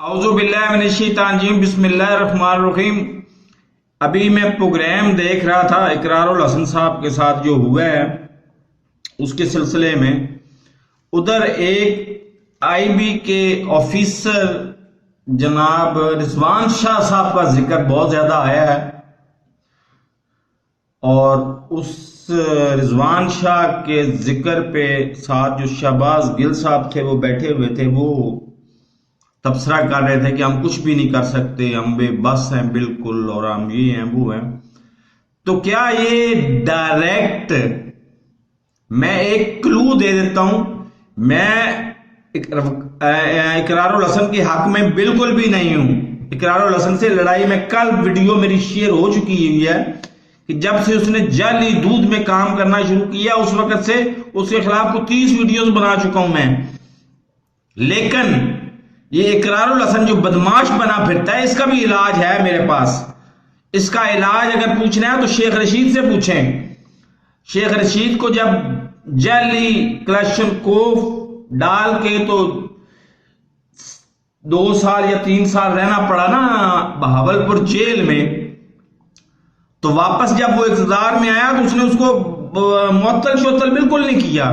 औज़ुबिल्लाहिमिनश्शैतानिर्रजीम बिस्मिल्लाहिर्रहमानिर्रहीम। अभी मैं प्रोग्राम देख रहा था इकरारुल हसन साहब के साथ जो हुआ है उसके सिलसिले में। उधर एक आईबी के ऑफिसर जनाब रिजवान शाह साहब का जिक्र बहुत ज्यादा आया है और उस रिजवान शाह के जिक्र पे साथ जो शहबाज गिल साहब थे वो बैठे हुए थे, वो तबसरा कर रहे थे कि हम कुछ भी नहीं कर सकते, हम बेबस हैं बिल्कुल और हम ये हैं वो हैं। तो क्या ये डायरेक्ट, मैं एक क्लू दे देता हूं, मैं इकरारुल हसन के हक में बिल्कुल भी नहीं हूं। इकरारुल हसन से लड़ाई में कल वीडियो मेरी शेयर हो चुकी हुई है कि जब से उसने जाली दूध में काम करना शुरू किया उस वक्त से उसके खिलाफ को 30 वीडियोस बना चुका हूं मैं। लेकिन ये इकरारुल हसन जो बदमाश बना फिरता है, इसका भी इलाज है मेरे पास। इसका इलाज अगर पूछना है तो शेख रशीद से पूछें। शेख रशीद को जब जाली क्लैशन कोफ डाल के तो 2 साल या 3 साल रहना पड़ा ना बहावलपुर जेल में, तो वापस जब वो इक़्तिदार में आया तो उसने उसको मुअत्तल शोतल बिल्कुल नहीं किया।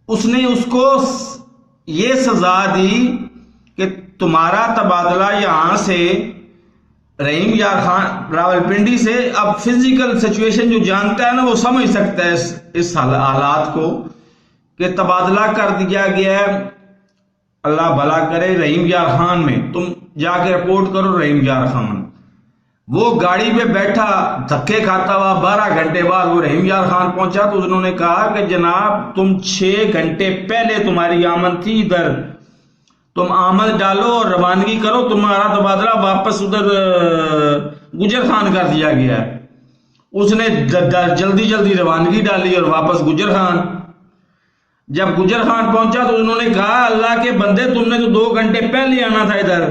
उसने उसको ये सजा दी कि तुम्हारा तबादला यहां से रहीम यार खान रावलपिंडी से, अब फिजिकल सिचुएशन जो जानता है ना वो समझ सकता है इस हालात को कि तबादला कर दिया गया है। अल्लाह भला करे रहीम यार खान में, तुम जाके रिपोर्ट करो रहीम यार खान। वो गाड़ी पे बैठा धक्के खाता हुआ 12 घंटे बाद वो रहीम यार खान पहुंचा तो उन्होंने कहा कि जनाब तुम 6 घंटे पहले तुम्हारी आमद थी इधर, तुम आमद डालो और रवानगी करो, तुम्हारा तबादला वापस उधर गुजर खान कर दिया गया है। उसने जल्दी जल्दी रवानगी डाली और वापस गुजर खान। जब गुजर खान पहुंचा तो उन्होंने कहा अल्लाह के बंदे तुमने तो 2 घंटे पहले आना था इधर,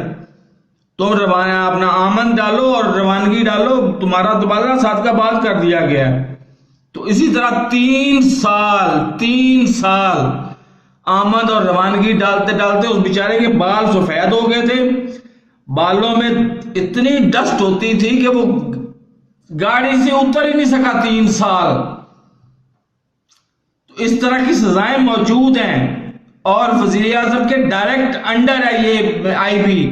तुम रवाना अपना आमन डालो और रवानगी डालो, तुम्हारा तबादला 7 का बाद कर दिया गया। तो इसी तरह 3 साल आमद और रवानगी डालते डालते उस बेचारे के बाल सफेद हो गए थे। बालों में इतनी डस्ट होती थी कि वो गाड़ी से उतर ही नहीं सका 3 साल। तो इस तरह की सजाएं मौजूद हैं और वजीर आजम के डायरेक्ट अंडर है ये आईबी,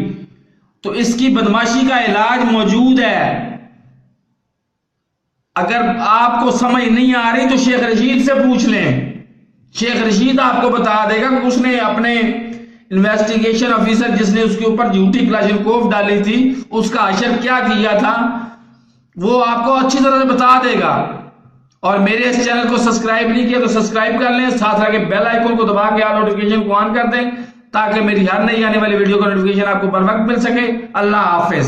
तो इसकी बदमाशी का इलाज मौजूद है। अगर आपको समझ नहीं आ रही तो शेख रशीद से पूछ लें, शेख रशीद आपको बता देगा कि उसने अपने इन्वेस्टिगेशन ऑफिसर जिसने उसके ऊपर झूठी क्लाशनकोफ डाली थी उसका अशर क्या किया था, वो आपको अच्छी तरह से बता देगा। और मेरे इस चैनल को सब्सक्राइब नहीं किया तो सब्सक्राइब कर लें, साथ लगे बेल आइकन को दबा के ऑल नोटिफिकेशन को ऑन कर दें ताकि मेरी हर नई आने वाली वीडियो का नोटिफिकेशन आपको बर वक्त मिल सके। अल्लाह हाफिज।